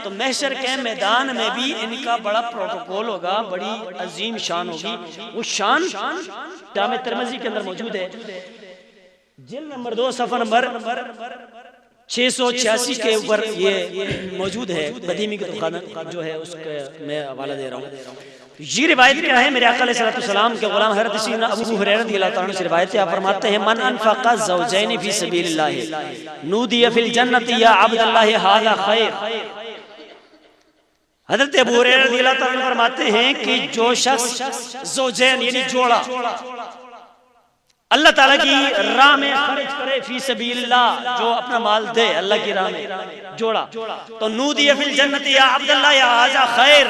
تو محشر کے میدان میں بھی ان کا بڑا پروٹوکول ہوگا، بڑی عظیم شان ہوگی. وہ شان جامع ترمذی کے اندر موجود ہے، جلد نمبر 2 صفحہ نمبر 686 کے اوپر یہ موجود ہے. قدیمی کی دکان جو ہے اس کا میں حوالہ دے رہا ہوں. یہ روایت کیا ہے؟ میرے آقا علیہ الصلوۃ والسلام کے غلام حضرت سیدنا ابو ہریرہ رضی اللہ تعالیٰ عنہ سے روایت ہے. آپ فرماتے ہیں من انفق الزوجین فی سبیل اللہ نودی فی الجنۃ یا عبد اللہ ھذا خیر. حضرت ابو ہریرہ رضی اللہ تعالیٰ عنہ فرماتے ہیں کہ جو شخص زوجین یعنی جوڑا اللہ تعالیٰ کی راہ میں خرچ کرے، فی سبیل اللہ جو اپنا مال دے اللہ کی راہ میں، جوڑا تو نودی فی الجنۃ یا عبد اللہ ھذا خیر،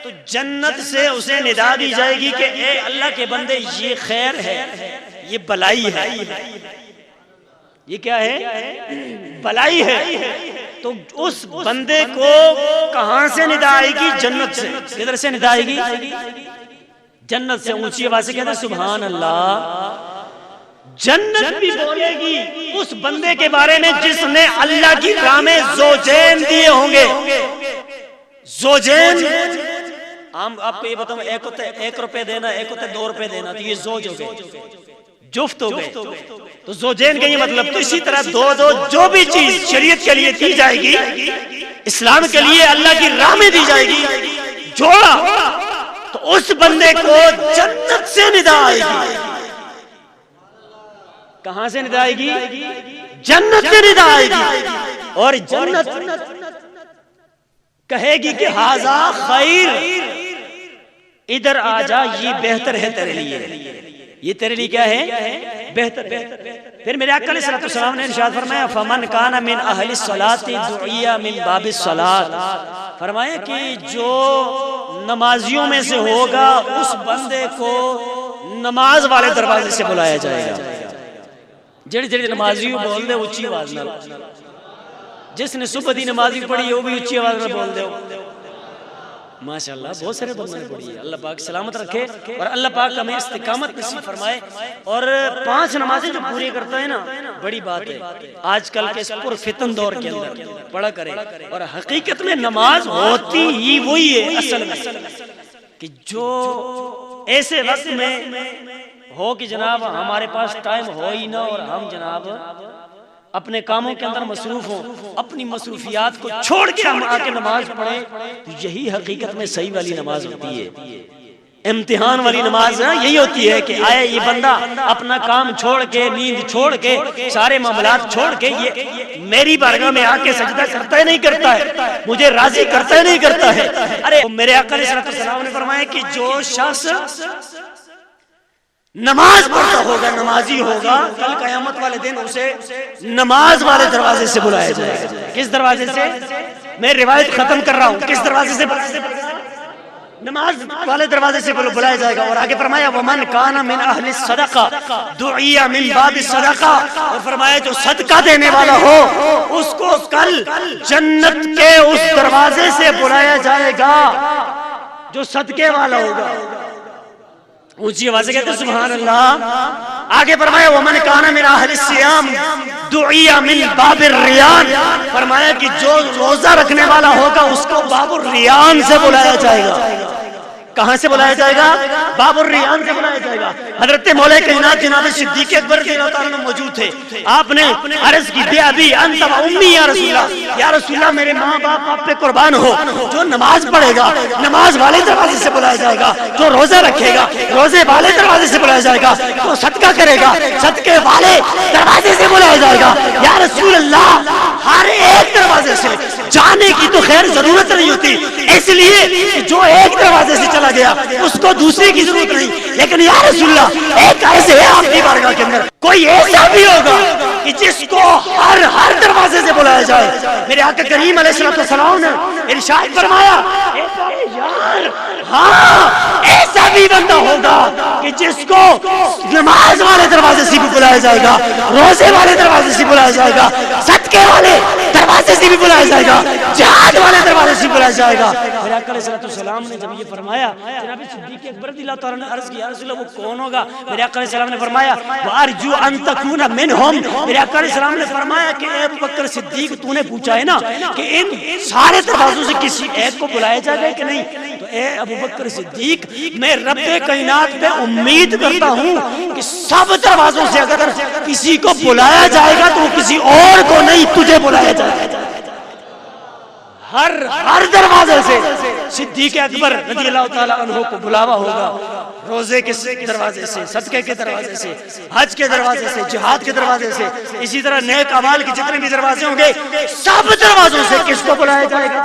تو جنت سے اسے ندا دی جائے گی کہ اے اللہ کے بندے یہ خیر ہے، یہ بلائی ہے. یہ کیا ہے؟ بلائی ہے. تو اس بندے کو کہاں سے ندا آئے گی؟ جنت سے. کدھر سے ندا آئے گی؟ جنت سے. اونچی آواز سے کہتے ہیں سبحان اللہ. جنت بھی بولے گی اس بندے کے بارے میں جس نے اللہ کی راہ میں زوجین دیے ہوں گے. زوجین آپ کو یہ بتاؤں، ایک ہوتا ہے 1 روپے دینا، ایک ہوتا ہے 2 روپے دینا، تو یہ زوج ہو گئے، جفت ہو گئے. تو زوجین کا یہ مطلب. تو اسی طرح دو جو بھی چیز شریعت کے لیے دی جائے گی، اسلام کے لیے اللہ کی راہ میں دی جائے گی، جوڑا، تو اس بندے کو جنت سے ندا آئے گی. کہاں سے ندا آئے گی؟ جنت سے ندا آئے گی. اور جنت کہے گی کہ ھذا خیر، ادھر آ جا، یہ بہتر ہے تیرے لیے. یہ تیرے لیے کیا ہے؟ بہتر. پھر میرے آقا علیہ الصلوۃ والسلام نے ارشاد فرمایا فمن کان من اہل الصلاۃ دعی من باب الصلاۃ. فرمایا کہ جو نمازیوں میں سے ہوگا اس بندے کو نماز والے دروازے سے بلایا جائے گا. جڑی جڑی نمازی بول دے اونچی آواز نال. جس نے صبح دی نمازی پڑھی ہے وہ بھی اونچی آواز میں بول دے. ماشاءاللہ بہت سارے بندوں نے پڑھی ہے. اللہ پاک سلامت رکھے اور اللہ پاک ہمیں استقامت نصیب فرمائے. اور 5 نمازیں جو پوری کرتا ہے نا، بڑی بات ہے. آج کل کے اس پر فتن دور کے اندر پڑھا کرے. اور حقیقت میں نماز ہوتی ہی وہی ہے اصل میں، کہ جو ایسے وقت میں ہو کہ جناب ہمارے پاس ٹائم ہو ہی نہ اور ہم جناب اپنے کاموں کے اندر مصروف ہوں، اپنی مصروفیات کو چھوڑ کے ہم آ کے نماز پڑھیں، تو یہی حقیقت میں صحیح والی نماز ہوتی ہے. امتحان والی نماز یہی ہوتی ہے کہ آئے یہ بندہ اپنا کام چھوڑ کے، نیند چھوڑ کے، سارے معاملات چھوڑ کے یہ میری بارگاہ میں آ کے سجدہ کرتا ہے نہیں کرتا ہے، مجھے راضی کرتا ہے نہیں کرتا ہے. ارے میرے آقا علیہ السلام نے فرمایا کہ جو شخص نماز پڑھتا ہوگا، نمازی ہوگا، کل قیامت والے دن اسے نماز والے دروازے سے بلایا جائے گا. کس دروازے سے؟ میں روایت ختم کر رہا ہوں. کس دروازے سے؟ نماز والے دروازے سے بلایا جائے گا. اور آگے فرمایا ومن کان من اہل الصدقہ دعی من باب الصدقہ. اور فرمایا جو صدقہ دینے والا ہو اس کو کل جنت کے اس دروازے سے بلایا جائے گا جو صدقے والا ہوگا. اونچی آواز سے کہتے ہیں سبحان اللہ. آگے فرمایا ومن کان من اہل الصیام دعی من باب الریان. فرمایا کہ جو روزہ رکھنے والا ہوگا اس کو باب الریان سے بلایا جائے گا. کہاں سے بلایا جائے گا؟ باب الریان سے بلایا جائے گا. حضرت مولا کائنات جناب صدیق اکبر رضی اللہ تعالیٰ عنہ موجود تھے. آپ نے عرض کی بے ابی انت و امی یا رسول اللہ، یا رسول اللہ میرے ماں باپ آپ پہ قربان ہو. جو نماز پڑھے گا نماز والے دروازے سے بلایا جائے گا، جو روزہ رکھے گا روزے والے دروازے سے بلایا جائے گا، جو صدقہ کرے گا صدقے والے دروازے سے بلایا جائے گا. یا رسول اللہ ہر ایک دروازے سے جانے کی تو خیر ضرورت نہیں ہوتی، اس لیے جو ایک دروازے سے چلا گیا اس کو دوسرے کی ضرورت نہیں. لیکن یا رسول اللہ ایک ایسے ہے آپ کی بارگاہ کے اندر کوئی ایسا بھی ہوگا کہ جس کو ہر دروازے سے بلایا جائے. میرے آقا کریم علیہ السلام نے ارشاد فرمایا یار ہاں ایسا بھی بندہ ہوگا کہ جس کو نماز والے دروازے سے بھی بلایا جائے گا، روزے والے دروازے سے بلایا جائے گا، صدقے والے دروازے سے بھی بلایا جائے گا، جہاد والے دروازے سے بلایا جائے گا؟ میرے آقا علیہ السلام نے جب یہ فرمایا، جناب صدیق اکبر رضی اللہ تعالیٰ نے عرض کیا رسول اللہ وہ کون ہوگا؟ میرے آقا علیہ السلام نے فرمایا وَأَرْجُو أَن تَكُونَ مِنْهُمْ۔ میرے آقا علیہ السلام نے فرمایا کہ اے ابو بکر صدیق تو نے پوچھا ہے نا کہ ان سارے دروازوں سے کسی ایک کو بلایا جائے گا کہ نہیں؟ تو اے ابو بکر صدیق میں رب کائنات پہ امید کرتا ہوں کہ سب دروازوں سے اگر کسی کو بلایا جائے گا تو وہ کسی اور کو نہیں تجھے بلایا جائے گا۔ ہر دروازے سے صدیق اکبر رضی اللہ تعالیٰ عنہ کو بلاوا ہوگا، روزے کے دروازے سے، صدقے کے دروازے سے، حج کے دروازے سے، جہاد کے دروازے سے، اسی طرح نیک اعمال کے جتنے بھی دروازے ہوں گے سب دروازوں سے کس کو بلایا جائے گا؟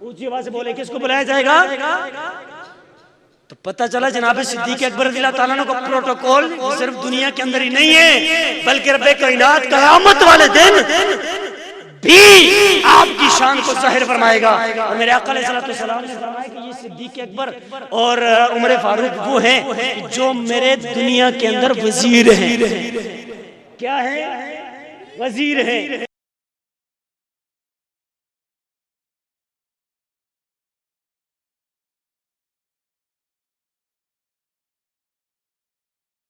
اونچی آواز سے بولے کس کو بلایا جائے گا؟ تو پتہ چلا جناب صدیق اکبر رضی اللہ تعالیٰ عنہ کا پروٹوکول صرف دنیا کے اندر ہی نہیں ہے بلکہ رب کائنات قیامت والے دن بھی آپ کی شان کو ظاہر فرمائے گا۔ اور میرے آقا علیہ السلام نے فرمایا کہ یہ صدیق اکبر اور عمر فاروق وہ ہیں جو میرے دنیا کے اندر وزیر ہیں۔ کیا ہے؟ وزیر ہیں۔